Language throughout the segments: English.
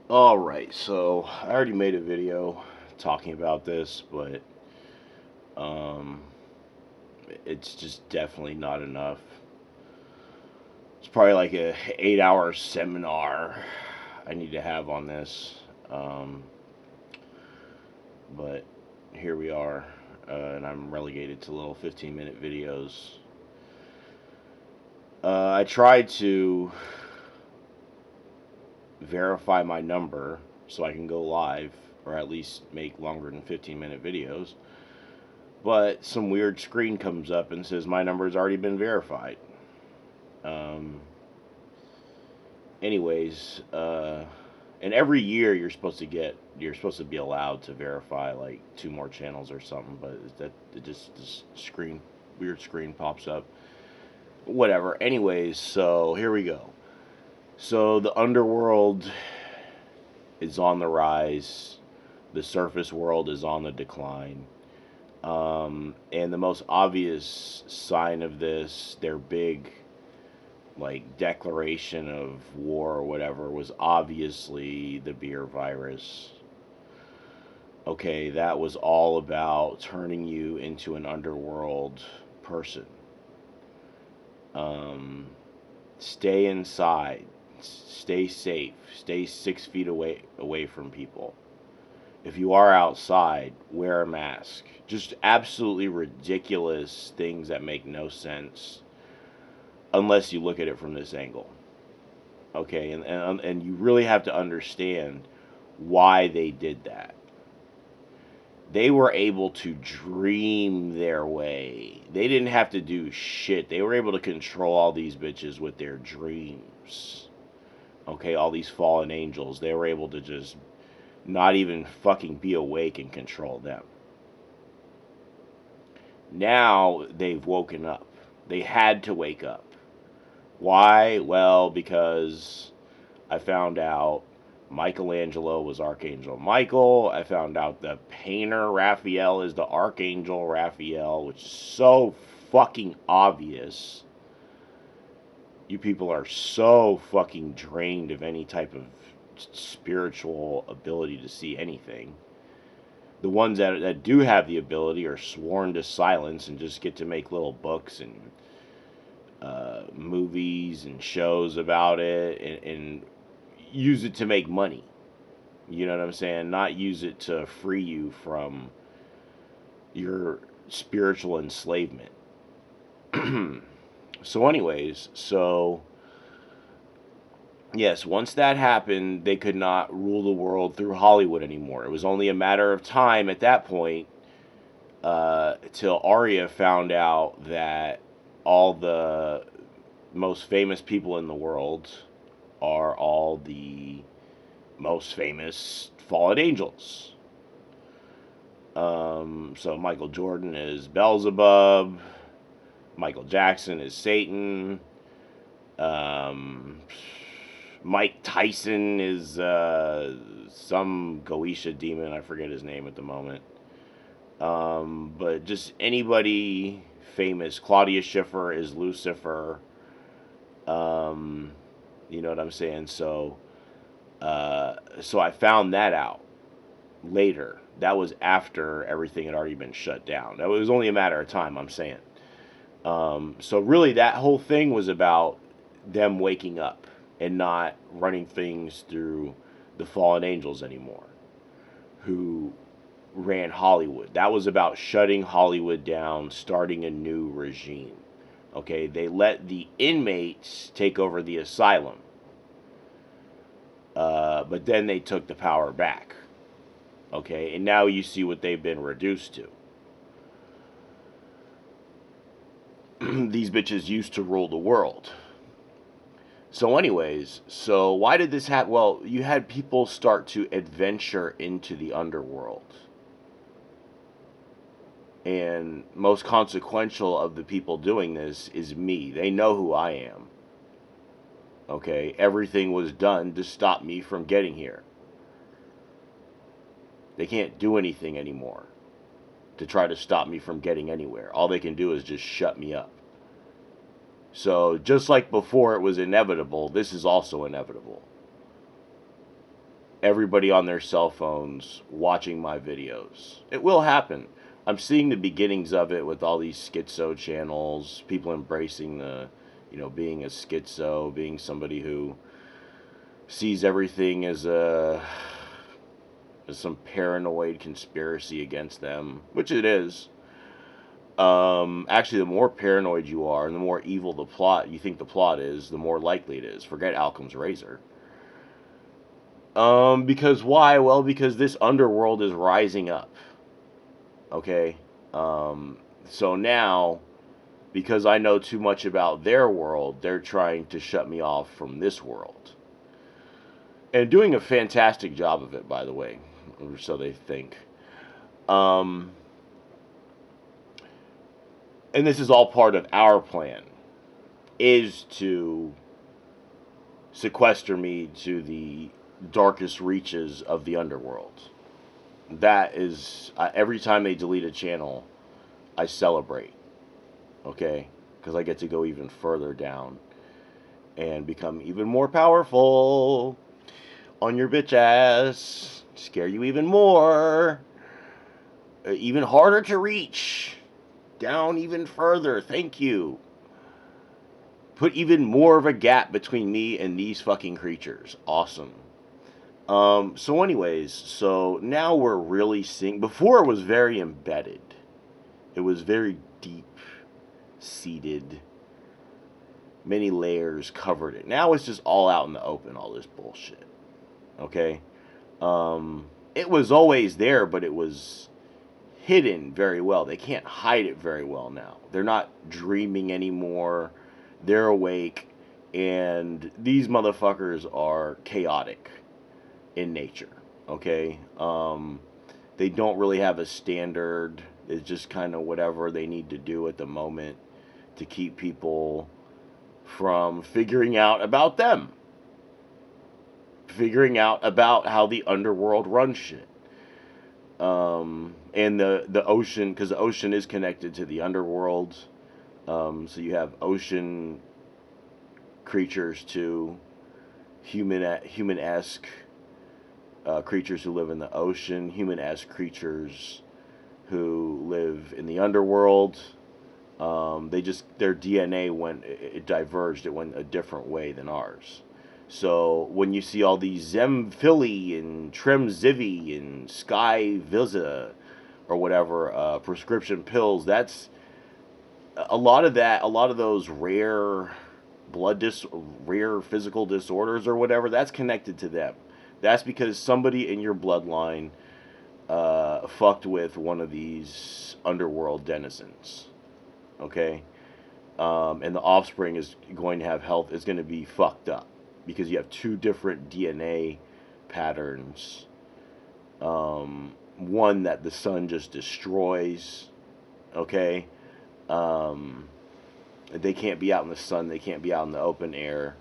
Alright, so I already made a video talking about this, but um, it's just definitely not enough. It's probably like a 8 hour seminar I need to have on this. Um, but here we are, and I'm relegated to little 15-minute videos. I tried to verify my number so I can go live, or at least make longer than 15-minute videos. But some weird screen comes up and says my number's already been verified. Um, anyways, and every year you're supposed to be allowed to verify like two more channels or something, but that it just this screen weird screen pops up. Whatever. Anyways, so here we go. So the underworld is on the rise. The surface world is on the decline. And the most obvious sign of this, their big like declaration of war or whatever, was obviously the beer virus. Okay, that was all about turning you into an underworld person. Um, Stay inside, stay safe, stay 6 feet away from people. If you are outside, wear a mask. Just absolutely ridiculous things that make no sense unless you look at it from this angle. Okay, and you really have to understand why they did that. They were able to dream their way. They didn't have to do shit. They were able to control all these bitches with their dreams. Okay, all these fallen angels. They were able to just not even fucking be awake and control them. Now they've woken up. They had to wake up. Why? Well, because I found out Michelangelo was Archangel Michael. I found out the painter Raphael is the Archangel Raphael, which is so fucking obvious. You people are so fucking drained of any type of spiritual ability to see anything. The ones that do have the ability are sworn to silence and just get to make little books and movies and shows about it, and use it to make money. You know what I'm saying? Not use it to free you from your spiritual enslavement. So, anyways, so yes, once that happened, they could not rule the world through Hollywood anymore. It was only a matter of time at that point till Arya found out that all the most famous people in the world are all the most famous fallen angels. So Michael Jordan is Beelzebub. Michael Jackson is Satan. Um, Mike Tyson is some Goetia demon. I forget his name at the moment. But just anybody famous. Claudia Schiffer is Lucifer. Um, you know what I'm saying? So I found that out later. That was after everything had already been shut down. It was only a matter of time, I'm saying. So really, that whole thing was about them waking up and not running things through the fallen angels anymore, who ran Hollywood. That was about shutting Hollywood down, starting a new regime. Okay, they let the inmates take over the asylum, but then they took the power back. Okay, and now you see what they've been reduced to. These bitches used to rule the world. So, anyways, so why did this happen? Well, you had people start to adventure into the underworld. And most consequential of the people doing this is me. They know who I am. Okay, everything was done to stop me from getting here. They can't do anything anymore to try to stop me from getting anywhere. All they can do is just shut me up. So, just like before it was inevitable, this is also inevitable. everybody on their cell phones watching my videos. It will happen. I'm seeing the beginnings of it with all these schizo channels, people embracing the, being a schizo, being somebody who sees everything as some paranoid conspiracy against them, which it is. Actually, the more paranoid you are and the more evil you think the plot is, the more likely it is. Forget Occam's razor. Because why? Well, because this underworld is rising up. Okay? So now, because I know too much about their world, they're trying to shut me off from this world. And doing a fantastic job of it, by the way. Or so they think. And this is all part of our plan, is to sequester me to the darkest reaches of the underworld. That is, every time they delete a channel, I celebrate, okay? Because I get to go even further down and become even more powerful on your bitch ass, scare you even more, even harder to reach, down even further, thank you. Put even more of a gap between me and these fucking creatures. Awesome. So anyways, so now we're really seeing, before it was very embedded. It was very deep seated. Many layers covered it. Now it's just all out in the open, all this bullshit. Okay? It was always there, but it was hidden very well. They can't hide it very well now. They're not dreaming anymore. They're awake. And these motherfuckers are chaotic in nature. Okay? They don't really have a standard. It's just kind of whatever they need to do at the moment to keep people from figuring out about them. Figuring out about how the underworld runs shit. And the ocean, because the ocean is connected to the underworld. So you have ocean creatures too, human-esque creatures who live in the ocean, human-esque creatures who live in the underworld. Their DNA it diverged, it went a different way than ours. So when you see all these Zemphili and Tremzivi and Sky Visa or whatever prescription pills, that's a lot of those rare rare physical disorders or whatever, that's connected to them. That's because somebody in your bloodline fucked with one of these underworld denizens. Okay? And the offspring is going to have health, is going to be fucked up. Because you have two different DNA patterns. One that the sun just destroys. Okay? They can't be out in the sun. They can't be out in the open air.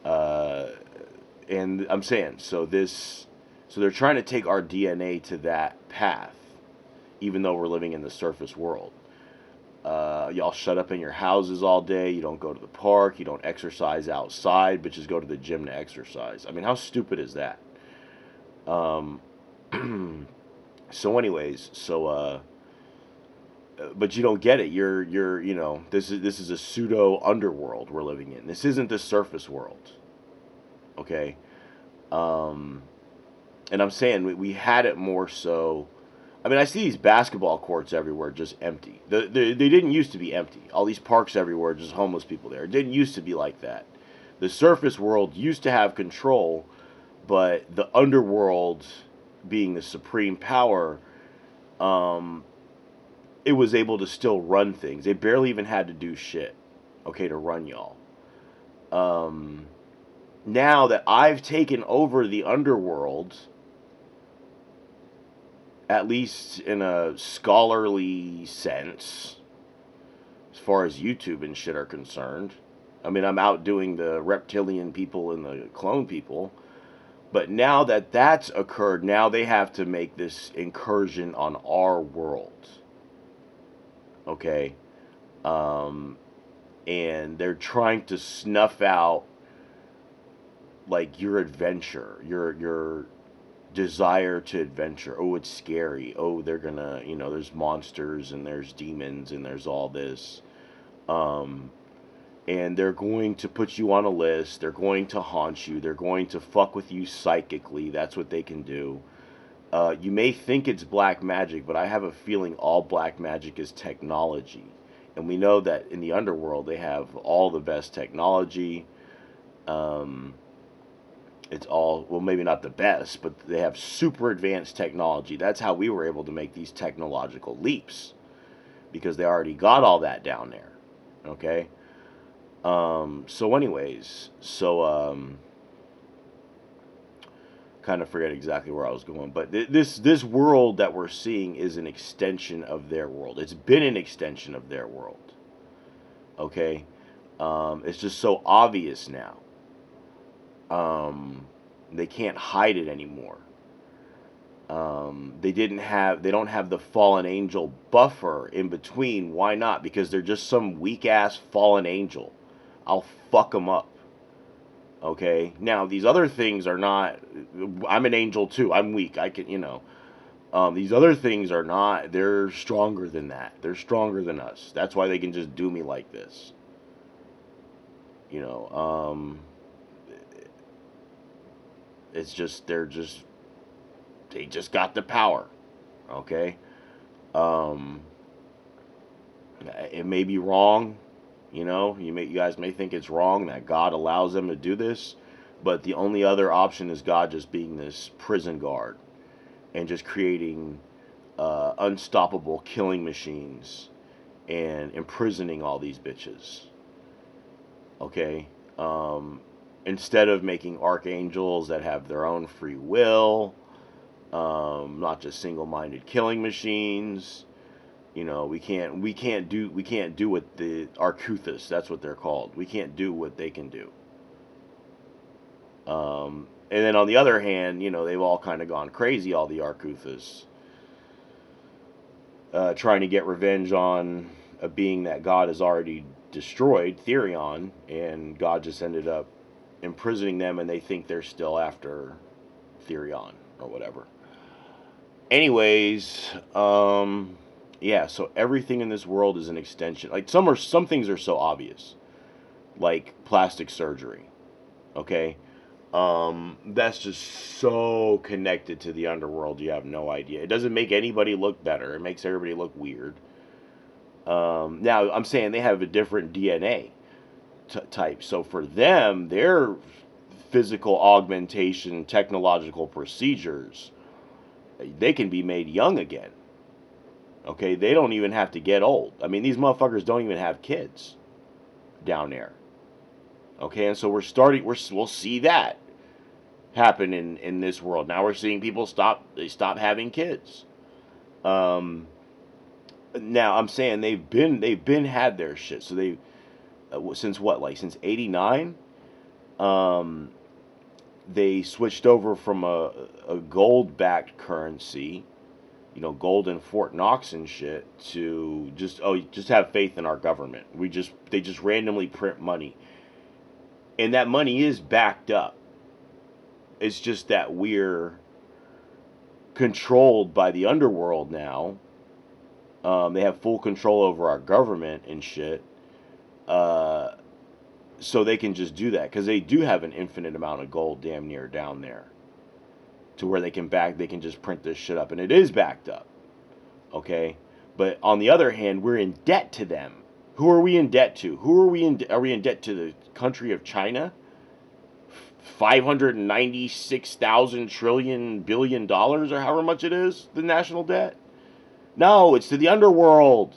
And I'm saying, so they're trying to take our DNA to that path. Even though we're living in the surface world. Y'all shut up in your houses all day. You don't go to the park. You don't exercise outside, but just go to the gym to exercise. I mean, how stupid is that? So anyways, but you don't get it. This is a pseudo underworld we're living in. This isn't the surface world. Okay? And I'm saying we had it more so. I mean, I see these basketball courts everywhere just empty. They didn't used to be empty. All these parks everywhere, just homeless people there. It didn't used to be like that. The surface world used to have control, but the underworld, being the supreme power, it was able to still run things. They barely even had to do shit, okay, to run y'all. Now that I've taken over the underworld, at least in a scholarly sense, as far as YouTube and shit are concerned. I mean, I'm outdoing the reptilian people and the clone people. But now that that's occurred, now they have to make this incursion on our world. Okay? And they're trying to snuff out like your adventure, your desire to adventure. Oh, it's scary. Oh, they're gonna, there's monsters and there's demons and there's all this. Um, and they're going to put you on a list. They're going to haunt you. They're going to fuck with you psychically. That's what they can do. You may think it's black magic, but I have a feeling all black magic is technology. And we know that in the underworld, they have all the best technology. Um, it's all, well, maybe not the best, but they have super advanced technology. That's how we were able to make these technological leaps, because they already got all that down there. Okay? So anyways, kind of forget exactly where I was going, but this world that we're seeing is an extension of their world. It's been an extension of their world. Okay? It's just so obvious now. They can't hide it anymore. They don't have the fallen angel buffer in between. Why not? Because they're just some weak ass fallen angel. I'll fuck them up. Okay? Now, these other things are not. I'm an angel too. I'm weak. I can, these other things are not. They're stronger than that. They're stronger than us. That's why they can just do me like this. You know, it's just, they just got the power. Okay? Um, it may be wrong. You guys may think it's wrong that God allows them to do this, but the only other option is God just being this prison guard and just creating unstoppable killing machines and imprisoning all these bitches. Okay? Instead of making archangels that have their own free will, not just single-minded killing machines. We can't do what the Arcuthus, that's what they're called. We can't do what they can do. And then on the other hand, they've all kind of gone crazy, all the Arcuthus, trying to get revenge on a being that God has already destroyed, Therion, and God just ended up imprisoning them, and they think they're still after Therion or whatever. Anyways, yeah, so everything in this world is an extension. Like some things are so obvious, like plastic surgery. Okay, that's just so connected to the underworld. You have no idea. It doesn't make anybody look better. It makes everybody look weird. Now I'm saying they have a different DNA type. So for them, their physical augmentation, technological procedures, they can be made young again. Okay, they don't even have to get old. I mean, these motherfuckers don't even have kids down there. Okay, and so we'll see that happen in this world. Now we're seeing people stop having kids. Now I'm saying they've been had their shit. So they since what, like since '89, they switched over from a gold backed currency, gold in Fort Knox and shit, to just have faith in our government. They just randomly print money, and that money is backed up. It's just that we're controlled by the underworld now. They have full control over our government and shit. So they can just do that because they do have an infinite amount of gold damn near down there, to where they can just print this shit up, and it is backed up. Okay, but on the other hand, we're in debt to them. Who are we in debt to? Are we in debt to the country of China? $596,000 trillion billion dollars, or however much it is, the national debt? No, it's to the underworld.